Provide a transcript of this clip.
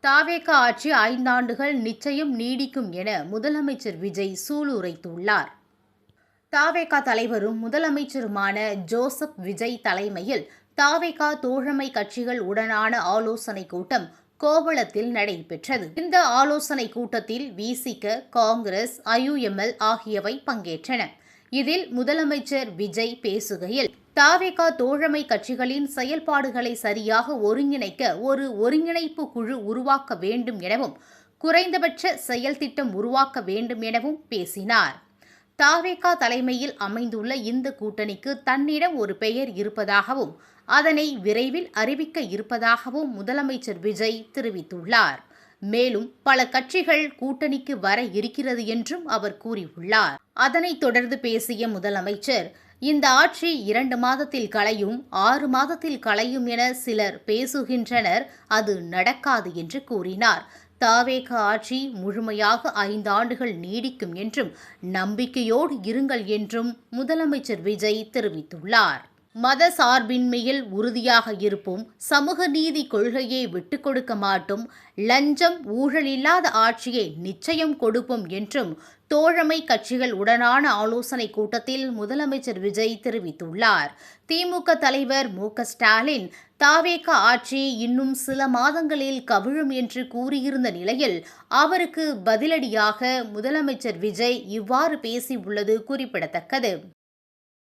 தாவேக ஆட்சி 5 ஆண்டுகள் நிச்சயம் நீடிக்கும் என முதலமைச்சர் விஜய் சூளுரைத்துள்ளார். தாவேக தலைவரும் முதலமைச்சருமான ஜோசப் விஜய் தலைமையில் தாவேக தோழமை கட்சிகள் உடனான ஆலோசனைக் கூட்டம் கோவளத்தில் நடைபெற்றது. இந்த ஆலோசனைக் கூட்டத்தில் விசிக, காங்கிரஸ், ஐயுஎம்எல் ஆகியவை பங்கேற்றன. இதில் முதலமைச்சர் விஜய் பேசுகையில், தாவேக தோழமை கட்சிகளின் செயல்பாடுகளை சரியாக ஒருங்கிணைக்க ஒரு ஒருங்கிணைப்பு குழு உருவாக்க வேண்டும் எனவும், குறைந்தபட்ச செயல் திட்டம் உருவாக்க வேண்டும் எனவும் பேசினார். தாவேக தலைமையில் அமைந்துள்ள இந்த கூட்டணிக்கு தன்னிடம் ஒரு பெயர் இருப்பதாகவும், அதனை விரைவில் அறிவிக்க இருப்பதாகவும் முதலமைச்சர் விஜய் தெரிவித்துள்ளார். மேலும் பல கட்சிகள் கூட்டணிக்கு வர இருக்கிறது என்றும் அவர் கூறியுள்ளார். அதனைத் தொடர்ந்து பேசிய முதலமைச்சர், இந்த ஆட்சி 2 மாதத்தில் கலையும், 6 மாதத்தில் கலையும் என சிலர் பேசுகின்றனர். அது நடக்காது என்று கூறினார். தாவேக ஆட்சி முழுமையாக 5 ஆண்டுகள் நீடிக்கும் என்றும் நம்பிக்கையோடு இருங்கள் என்றும் முதலமைச்சர் விஜய் தெரிவித்துள்ளார். மத சார்பின்மையில் உறுதியாக இருப்போம், சமூக நீதி கொள்கையை விட்டுக் கொடுக்க மாட்டோம், லஞ்சம் ஊழல் இல்லாத ஆட்சியை நிச்சயம் கொடுப்போம் என்றும் தோழமை கட்சிகள் உடனான ஆலோசனைக் கூட்டத்தில் முதலமைச்சர் விஜய் தெரிவித்துள்ளார். திமுக தலைவர் மு.க.ஸ்டாலின் தாவேக ஆட்சி இன்னும் சில மாதங்களில் கவிழும் என்று கூறியிருந்த நிலையில், அவருக்கு பதிலடியாக முதலமைச்சர் விஜய் இவ்வாறு பேசியுள்ளது குறிப்பிடத்தக்கது.